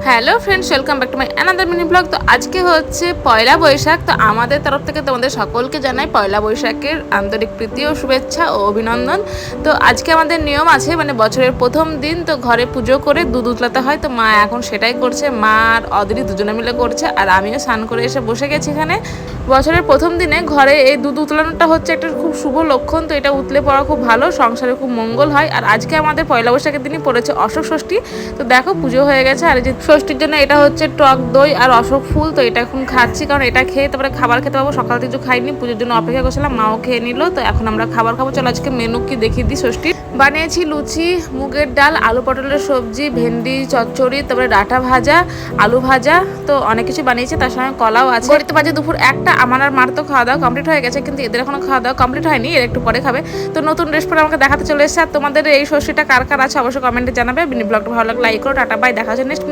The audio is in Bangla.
Hello friends, welcome back to my another mini blog. তো আজকে হচ্ছে পয়লা বৈশাখ। তো আমাদের তরফ থেকে তোমাদের সকলকে জানাই পয়লা বৈশাখের আন্তরিক প্রীতি ও শুভেচ্ছা ও অভিনন্দন। তো আজকে আমাদের নিয়ম আছে, মানে বছরের প্রথম দিন তো ঘরে পুজো করে দুধ উতলাতে হয়। তো মা এখন সেটাই করছে, মা আর অদরি দুজনে মিলে করছে, আর আমিও স্নান করে এসে বসে গেছি এখানে। বছরের প্রথম দিনে ঘরে এই দুধ উতলানোটা হচ্ছে একটা খুব শুভ লক্ষণ। তো এটা উতলে পড়া খুব ভালো, সংসারে খুব মঙ্গল হয়। আর আজকে আমাদের পয়লা বৈশাখের দিনই পড়েছে অশোক ষষ্ঠী। তো দেখো পুজো হয়ে গেছে, আর এই যে ষষ্ঠীর জন্য এটা হচ্ছে টক দই আর অশোক ফুল। তো এটা এখন খাচ্ছি, কারণ এটা খেয়ে তারপরে খাবার খেতে পাবো। সকাল থেকে কিছু খাইনি, পুজোর জন্য অপেক্ষা করছিলাম, মাও খেয়ে নিল। তো এখন আমরা খাবার খাবো। চলো আজকে মেনু কি দেখিয়ে দিই। ষষ্ঠী বানিয়েছি লুচি, মুগের ডাল, আলু পটলের সবজি, ভেন্ডি চচ্চড়ি, তারপরে ডাঁটা ভাজা, আলু ভাজা। তো অনেক কিছু বানিয়েছি, তার সঙ্গে কলাও আছে। ঘড়িতে বাজে দুপুর 1টা। আমার আর মার তো খাওয়া দাওয়া কমপ্লিট হয়ে গেছে, কিন্তু এদের এখনো খাওয়া দাওয়া কমপ্লিট হয়নি, এর একটু পরে খাবে। তো নতুন ড্রেস পরে আমাকে দেখাতে চলে এসেছে। আর তোমাদের এই ষষ্ঠীটা কার কার আছে অবশ্যই কমেন্টে জানাবে। ব্লগটা ভালো লাগলে লাইক করো। টাটা বাই, দেখা হচ্ছে নেক্সট।